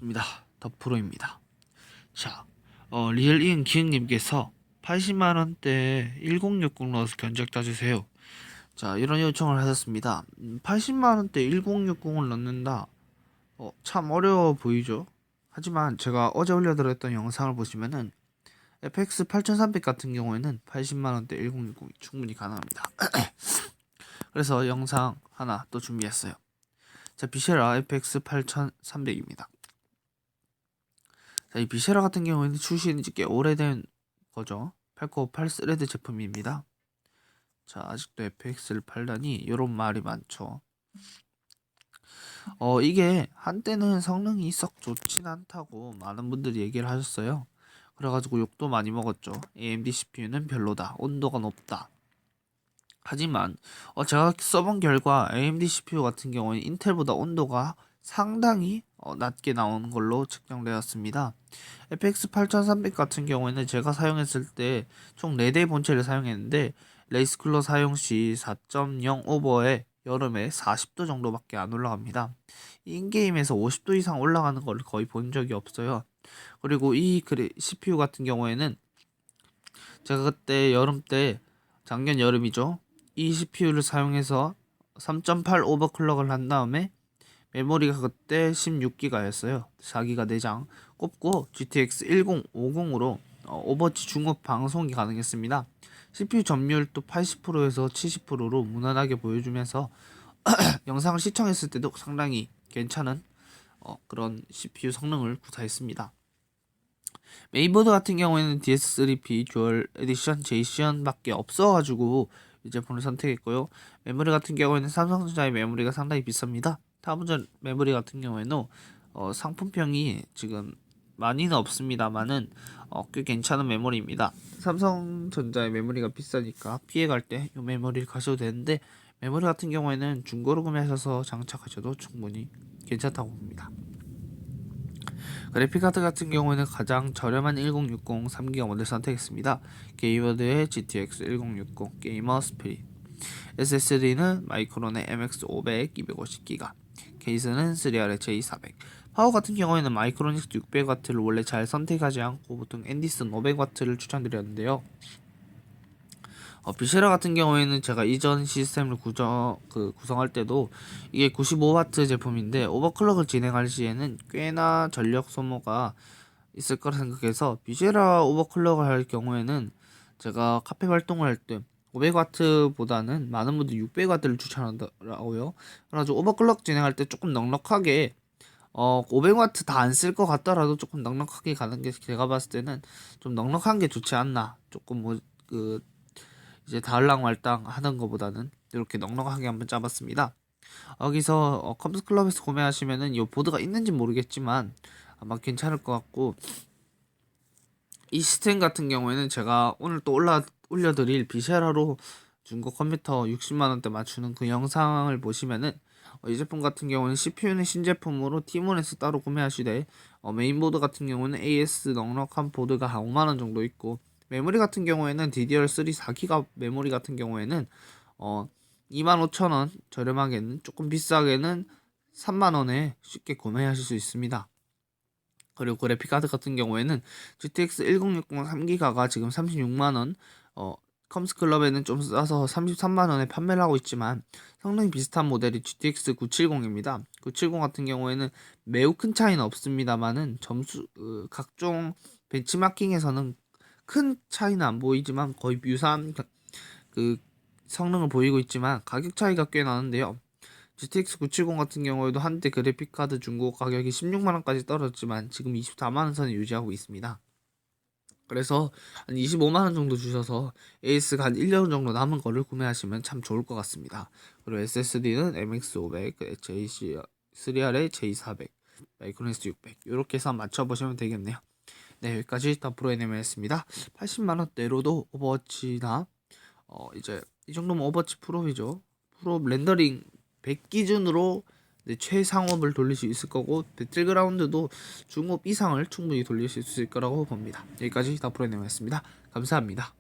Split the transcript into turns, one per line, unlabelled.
입니다. 더 프로입니다. 자, 리얼이은 기흥님께서 80만원대 1060 넣어서 견적 따주세요. 자, 이런 요청을 하셨습니다. 80만원대 1060을 넣는다. 참 어려워 보이죠? 하지만 제가 어제 올려드렸던 영상을 보시면은 FX 8300 같은 경우에는 80만원대 1060이 충분히 가능합니다. 그래서 영상 하나 또 준비했어요. 자, 비쉐라 FX 8300입니다. 자, 이 비쉐라 같은 경우에는 출시한 지 꽤 오래된 거죠. 8코어 8스레드 제품입니다. 자, 아직도 FX를 팔다니 이런 말이 많죠. 이게 한때는 성능이 썩 좋진 않다고 많은 분들이 얘기를 하셨어요. 그래가지고 욕도 많이 먹었죠. AMD CPU는 별로다, 온도가 높다. 하지만 제가 써본 결과 AMD CPU 같은 경우는 인텔보다 온도가 상당히 낮게 나오는 걸로 측정되었습니다. FX 8300 같은 경우에는 제가 사용했을 때 총 4대의 본체를 사용했는데 레이스 쿨러 사용 시 4.0 오버에 여름에 40도 정도밖에 안 올라갑니다. 인게임에서 50도 이상 올라가는 걸 거의 본 적이 없어요. 그리고 이 CPU 같은 경우에는 제가 그때 여름 때 작년 여름이죠. 이 CPU를 사용해서 3.8 오버클럭을 한 다음에 메모리가 그때 16기가였어요. 4기가 내장 꼽고 GTX 1050으로 오버워치 중국 방송이 가능했습니다. CPU 점유율도 80%에서 70%로 무난하게 보여주면서 영상을 시청했을 때도 상당히 괜찮은 그런 CPU 성능을 구사했습니다. 메인보드 같은 경우에는 DS3P 듀얼 에디션 제이션 밖에 없어가지고 이 제품을 선택했고요. 메모리 같은 경우에는 삼성전자의 메모리가 상당히 비쌉니다. 타분전 메모리 같은 경우에는 상품평이 지금 많이는 없습니다만은 꽤 괜찮은 메모리입니다. 삼성전자의 메모리가 비싸니까 피해갈 때 이 메모리를 가셔도 되는데 메모리 같은 경우에는 중고로 구매하셔서 장착하셔도 충분히 괜찮다고 봅니다. 그래픽카드 같은 경우에는 가장 저렴한 1060 3기가 모델 선택했습니다. 게이머드의 GTX 1060 게이머 스피릿, SSD는 마이크론의 MX500 250기가, 케이스는 3R의 J400. 파워 같은 경우에는 마이크로닉스 600W를 원래 잘 선택하지 않고 보통 앤디슨 500W를 추천드렸는데요. 비쉐라 같은 경우에는 제가 이전 시스템을 구성할 때도 이게 95W 제품인데 오버클럭을 진행할 시에는 꽤나 전력 소모가 있을 거라 생각해서 비쉐라 오버클럭을 할 경우에는 제가 카페 활동을 할 때 500W보다는 많은 분들이 600W를 추천하더라고요. 그래가지고 오버클럭 진행할 때 조금 넉넉하게 500W 다 안 쓸 것 같더라도 조금 넉넉하게 가는 게 제가 봤을 때는 좀 넉넉한 게 좋지 않나. 조금 이제 다을랑말랑 하는 것보다는 이렇게 넉넉하게 한번 짜봤습니다. 여기서 컴스클럽에서 구매하시면은 이 보드가 있는지 모르겠지만 아마 괜찮을 것 같고, 이 시스템 같은 경우에는 제가 오늘 또 올려드릴 비쉐라로 중고 컴퓨터 60만원대 맞추는 그 영상을 보시면은 이 제품 같은 경우는 CPU는 신제품으로 티몬에서 따로 구매하시되 메인보드 같은 경우는 AS 넉넉한 보드가 한 5만원 정도 있고, 메모리 같은 경우에는 DDR3 4기가 메모리 같은 경우에는 25,000원, 저렴하게는 조금 비싸게는 3만원에 쉽게 구매하실 수 있습니다. 그리고 그래픽카드 같은 경우에는 GTX 1060 3기가가 지금 36만원, 컴스클럽에는 좀 싸서 33만원에 판매를 하고 있지만 성능이 비슷한 모델이 GTX 970입니다. 970 같은 경우에는 매우 큰 차이는 없습니다만은 각종 벤치마킹에서는 큰 차이는 안 보이지만 거의 유사한 그 성능을 보이고 있지만 가격 차이가 꽤 나는데요. GTX 970 같은 경우에도 한때 그래픽카드 중고 가격이 16만원까지 떨어졌지만 지금 24만원 선을 유지하고 있습니다. 그래서 한 25만원 정도 주셔서 AS가 한 1년 정도 남은 거를 구매하시면 참 좋을 것 같습니다. 그리고 SSD는 MX500, JC3R의 J400, 마이크로닉스 600 이렇게 해서 맞춰보시면 되겠네요. 네, 여기까지 더프로에네메였습니다. 80만원대로도 오버워치나 이제 이 정도면 오버워치 프로이죠. 프로 렌더링 100 기준으로 최상업을 돌릴 수 있을 거고, 배틀그라운드도 중업 이상을 충분히 돌릴 수 있을 거라고 봅니다. 여기까지 더프로에네메였습니다. 감사합니다.